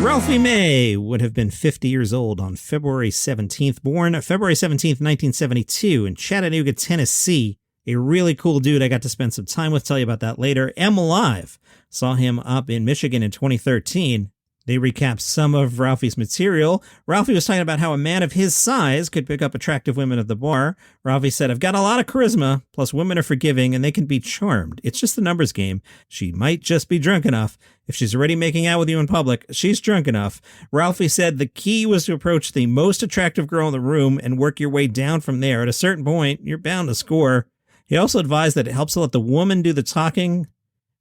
Ralphie May would have been 50 years old on February 17th, born February 17th, 1972 in Chattanooga, Tennessee. A really cool dude I got to spend some time with. Tell you about that later. M Live saw him up in Michigan in 2013. They recapped some of Ralphie's material. Ralphie was talking about how a man of his size could pick up attractive women at the bar. Ralphie said, I've got a lot of charisma, plus women are forgiving and they can be charmed. It's just a numbers game. She might just be drunk enough. If she's already making out with you in public, she's drunk enough. Ralphie said the key was to approach the most attractive girl in the room and work your way down from there. At a certain point, you're bound to score. He also advised that it helps to let the woman do the talking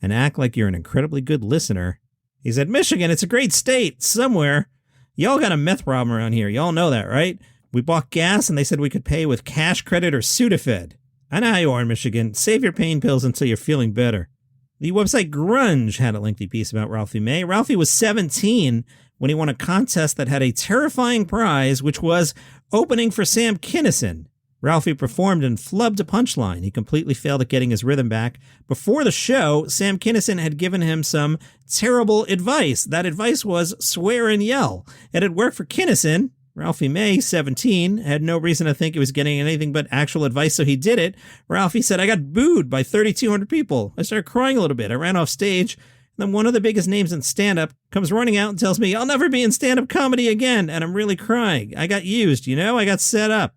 and act like you're an incredibly good listener. He said, Michigan, it's a great state, somewhere. Y'all got a meth problem around here. Y'all know that, right? We bought gas and they said we could pay with cash credit or Sudafed. I know how you are in Michigan. Save your pain pills until you're feeling better. The website Grunge had a lengthy piece about Ralphie May. Ralphie was 17 when he won a contest that had a terrifying prize, which was opening for Sam Kinison. Ralphie performed and flubbed a punchline. He completely failed at getting his rhythm back. Before the show, Sam Kinison had given him some terrible advice. That advice was swear and yell. It had worked for Kinison. Ralphie May, 17, had no reason to think he was getting anything but actual advice, so he did it. Ralphie said, I got booed by 3,200 people. I started crying a little bit. I ran off stage. Then one of the biggest names in stand-up comes running out and tells me, I'll never be in stand-up comedy again, and I'm really crying. I got used, I got set up.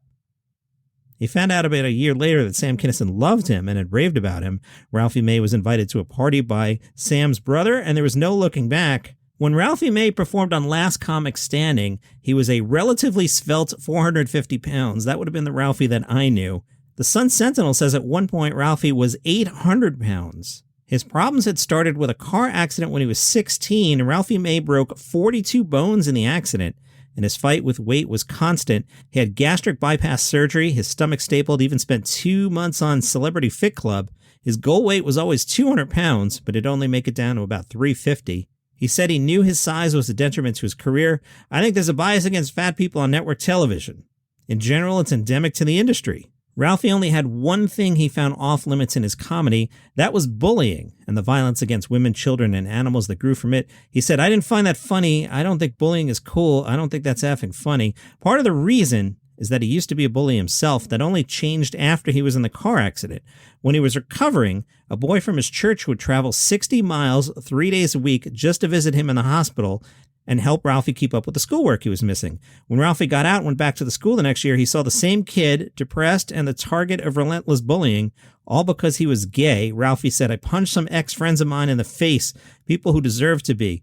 He found out about a year later that Sam Kinison loved him and had raved about him. Ralphie May was invited to a party by Sam's brother, and there was no looking back. When Ralphie May performed on Last Comic Standing, he was a relatively svelte 450 pounds. That would have been the Ralphie that I knew. The Sun Sentinel says at one point Ralphie was 800 pounds. His problems had started with a car accident when he was 16. Ralphie May broke 42 bones in the accident, and his fight with weight was constant. He had gastric bypass surgery, his stomach stapled, even spent 2 months on Celebrity Fit Club. His goal weight was always 200 pounds, but he'd only make it down to about 350. He said he knew his size was a detriment to his career. I think there's a bias against fat people on network television. In general, it's endemic to the industry. Ralphie only had one thing he found off limits in his comedy. That was bullying and the violence against women, children, and animals that grew from it. He said, I didn't find that funny. I don't think bullying is cool. I don't think that's effing funny. Part of the reason is that he used to be a bully himself. That only changed after he was in the car accident. When he was recovering, a boy from his church would travel 60 miles 3 days a week just to visit him in the hospital and help Ralphie keep up with the schoolwork he was missing. When Ralphie got out and went back to the school the next year, he saw the same kid, depressed and the target of relentless bullying, all because he was gay. Ralphie said, I punched some ex-friends of mine in the face, people who deserved to be.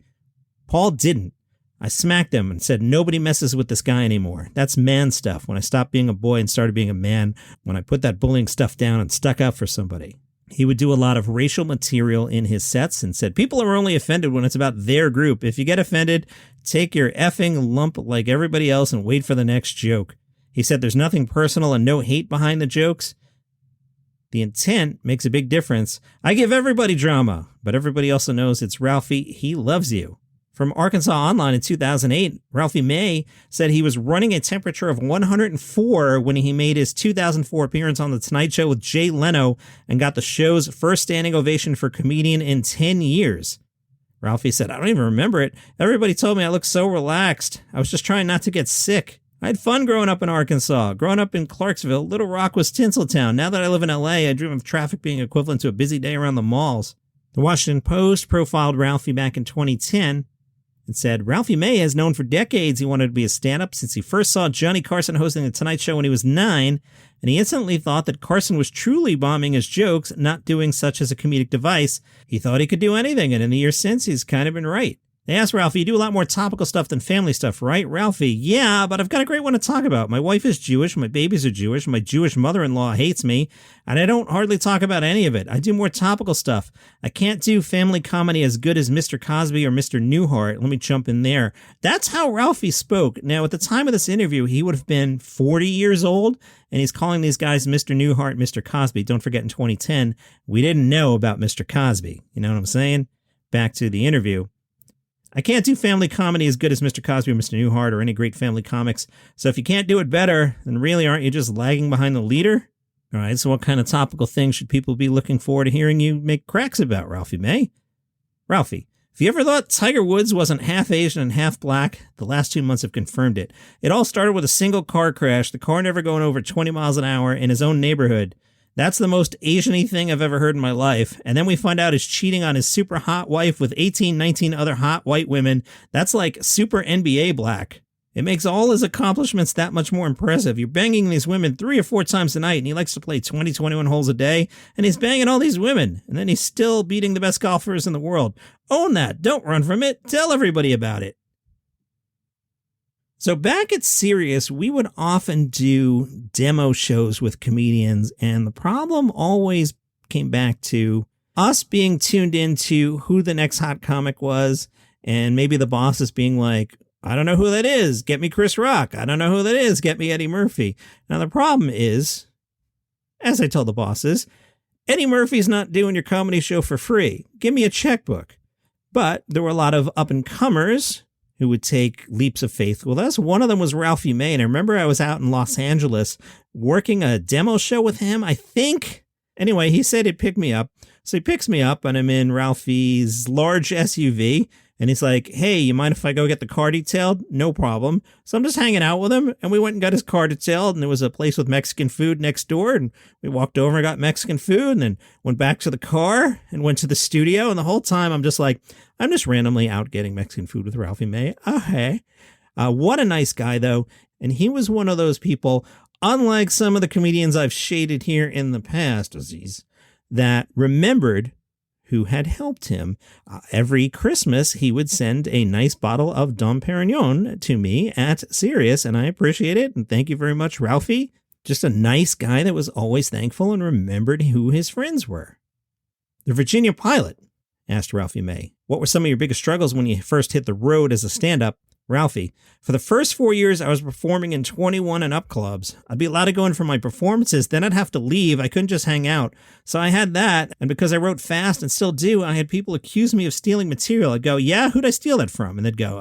Paul didn't. I smacked him and said, nobody messes with this guy anymore. That's man stuff. When I stopped being a boy and started being a man, when I put that bullying stuff down and stuck up for somebody. He would do a lot of racial material in his sets and said, people are only offended when it's about their group. If you get offended, take your effing lump like everybody else and wait for the next joke. He said there's nothing personal and no hate behind the jokes. The intent makes a big difference. I give everybody drama, but everybody also knows it's Ralphie. He loves you. From Arkansas Online in 2008, Ralphie May said he was running a temperature of 104 when he made his 2004 appearance on The Tonight Show with Jay Leno and got the show's first standing ovation for comedian in 10 years. Ralphie said, I don't even remember it. Everybody told me I looked so relaxed. I was just trying not to get sick. I had fun growing up in Arkansas. Growing up in Clarksville, Little Rock was Tinseltown. Now that I live in LA, I dream of traffic being equivalent to a busy day around the malls. The Washington Post profiled Ralphie back in 2010. And said, Ralphie May has known for decades he wanted to be a stand-up since he first saw Johnny Carson hosting The Tonight Show when he was 9, and he instantly thought that Carson was truly bombing his jokes, not doing such as a comedic device. He thought he could do anything, and in the years since, he's kind of been right. They asked Ralphie, you do a lot more topical stuff than family stuff, right? Ralphie, yeah, but I've got a great one to talk about. My wife is Jewish, my babies are Jewish, my Jewish mother-in-law hates me, and I don't hardly talk about any of it. I do more topical stuff. I can't do family comedy as good as Mr. Cosby or Mr. Newhart. Let me jump in there. That's how Ralphie spoke. Now, at the time of this interview, he would have been 40 years old, and he's calling these guys Mr. Newhart, Mr. Cosby. Don't forget, in 2010, we didn't know about Mr. Cosby. You know what I'm saying? Back to the interview. I can't do family comedy as good as Mr. Cosby or Mr. Newhart or any great family comics. So if you can't do it better, then really aren't you just lagging behind the leader? All right, so what kind of topical things should people be looking forward to hearing you make cracks about, Ralphie May? Ralphie, If you ever thought Tiger Woods wasn't half Asian and half black, the last 2 months have confirmed it. It all started with a single car crash, the car never going over 20 miles an hour in his own neighborhood. That's the most Asian-y thing I've ever heard in my life. And then we find out he's cheating on his super hot wife with 18, 19 other hot white women. That's like super NBA black. It makes all his accomplishments that much more impressive. You're banging these women 3 or 4 times a night, and he likes to play 20, 21 holes a day, and he's banging all these women, and then he's still beating the best golfers in the world. Own that. Don't run from it. Tell everybody about it. So back at Sirius, we would often do demo shows with comedians, and the problem always came back to us being tuned into who the next hot comic was, and maybe the bosses being like, I don't know who that is. Get me Chris Rock. I don't know who that is. Get me Eddie Murphy. Now, the problem is, as I told the bosses, Eddie Murphy's not doing your comedy show for free. Give me a checkbook. But there were a lot of up-and-comers who would take leaps of faith with us. One of them was Ralphie May. And I remember I was out in Los Angeles working a demo show with him, I think. Anyway, he said he'd pick me up. So he picks me up, and I'm in Ralphie's large SUV. And he's like, hey, you mind if I go get the car detailed? No problem. So I'm just hanging out with him, and we went and got his car detailed, and there was a place with Mexican food next door, and we walked over and got Mexican food, and then went back to the car and went to the studio, and the whole time I'm just like, I'm just randomly out getting Mexican food with Ralphie May. Oh, hey. What a nice guy, though. And he was one of those people, unlike some of the comedians I've shaded here in the past, Aziz, that remembered who had helped him. Every Christmas, he would send a nice bottle of Dom Perignon to me at Sirius, and I appreciate it. And thank you very much, Ralphie. Just a nice guy that was always thankful and remembered who his friends were. The Virginia pilot, asked Ralphie May, what were some of your biggest struggles when you first hit the road as a stand-up? Ralphie, for the first 4 years, I was performing in 21 and up clubs. I'd be allowed to go in for my performances, then I'd have to leave. I couldn't just hang out. So I had that, and because I wrote fast and still do, I had people accuse me of stealing material. I'd go, yeah, who'd I steal that from? And they'd go,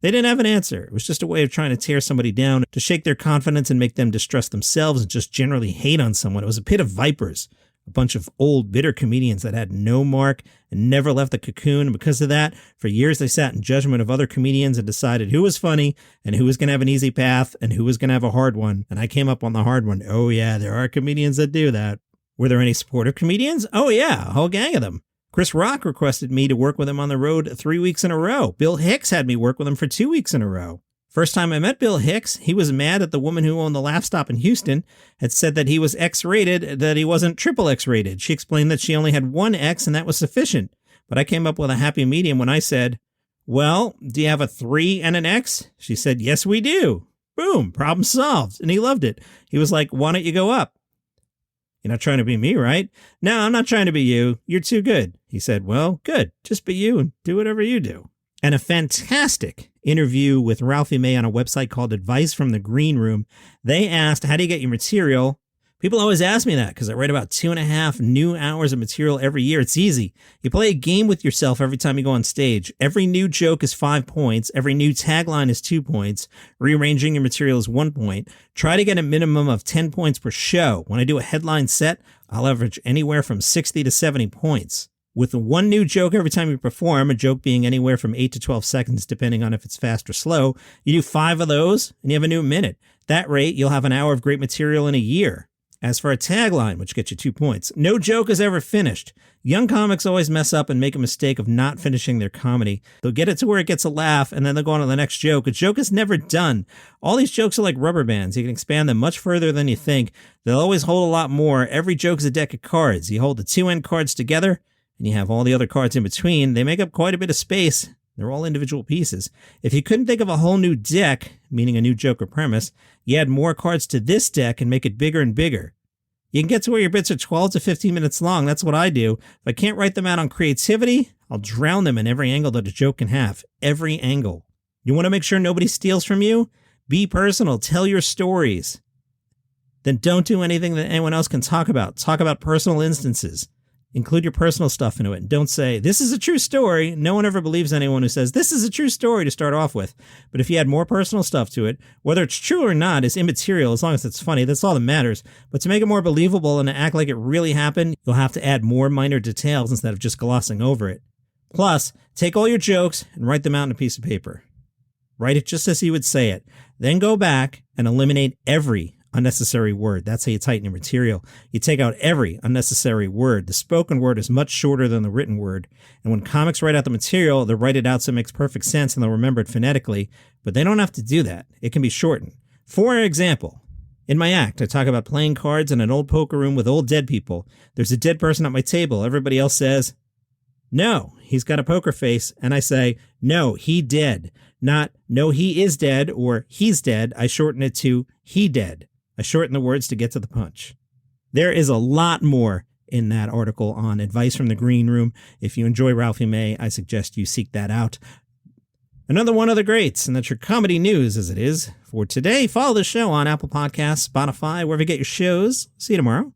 They didn't have an answer. It was just a way of trying to tear somebody down, to shake their confidence and make them distrust themselves and just generally hate on someone. It was a pit of vipers. A bunch of old, bitter comedians that had no mark and never left the cocoon. And because of that, for years they sat in judgment of other comedians and decided who was funny and who was going to have an easy path and who was going to have a hard one. And I came up on the hard one. Oh, yeah, there are comedians that do that. Were there any supportive comedians? Oh, yeah, a whole gang of them. Chris Rock requested me to work with him on the road 3 weeks in a row. Bill Hicks had me work with him for 2 weeks in a row. First time I met Bill Hicks, he was mad at the woman who owned the Laugh Stop in Houston, had said that he was X-rated, that he wasn't triple X-rated. She explained that she only had one X and that was sufficient. But I came up with a happy medium when I said, well, do you have a 3 and an X? She said, yes, we do. Boom, problem solved. And he loved it. He was like, why don't you go up? You're not trying to be me, right? No, I'm not trying to be you. You're too good. He said, well, good. Just be you and do whatever you do. And a fantastic interview with Ralphie May on a website called Advice from the Green Room. They asked, how do you get your material? People always ask me that because I write about 2.5 new hours of material every year. It's easy. You play a game with yourself every time you go on stage. Every new joke is 5 points. Every new tagline is 2 points. Rearranging your material is 1 point. Try to get a minimum of 10 points per show. When I do a headline set, I'll average anywhere from 60 to 70 points. With one new joke every time you perform, a joke being anywhere from 8 to 12 seconds, depending on if it's fast or slow, you do 5 of those and you have a new minute. That rate, you'll have an hour of great material in a year. As for a tagline, which gets you 2 points, no joke is ever finished. Young comics always mess up and make a mistake of not finishing their comedy. They'll get it to where it gets a laugh, and then they'll go on to the next joke. A joke is never done. All these jokes are like rubber bands. You can expand them much further than you think. They'll always hold a lot more. Every joke is a deck of cards. You hold the 2 end cards together, and you have all the other cards in between. They make up quite a bit of space. They're all individual pieces. If you couldn't think of a whole new deck, meaning a new joke or premise, you add more cards to this deck and make it bigger and bigger. You can get to where your bits are 12 to 15 minutes long. That's what I do. If I can't write them out on creativity, I'll drown them in every angle that a joke can have. Every angle. You want to make sure nobody steals from you? Be personal. Tell your stories. Then don't do anything that anyone else can talk about. Talk about personal instances. Include your personal stuff into it. And don't say, this is a true story. No one ever believes anyone who says, this is a true story to start off with. But if you add more personal stuff to it, whether it's true or not is immaterial as long as it's funny. That's all that matters. But to make it more believable and to act like it really happened, you'll have to add more minor details instead of just glossing over it. Plus, take all your jokes and write them out on a piece of paper. Write it just as you would say it. Then go back and eliminate every unnecessary word. That's how you tighten your material. You take out every unnecessary word. The spoken word is much shorter than the written word. And when comics write out the material, they'll write it out so it makes perfect sense and they'll remember it phonetically. But they don't have to do that. It can be shortened. For example, in my act, I talk about playing cards in an old poker room with old dead people. There's a dead person at my table. Everybody else says, no, he's got a poker face. And I say, no, he dead. Not, no, he is dead or he's dead. I shorten it to he dead. I shorten the words to get to the punch. There is a lot more in that article on Advice from the Green Room. If you enjoy Ralphie May, I suggest you seek that out. Another one of the greats, and that's your comedy news as it is for today. Follow the show on Apple Podcasts, Spotify, wherever you get your shows. See you tomorrow.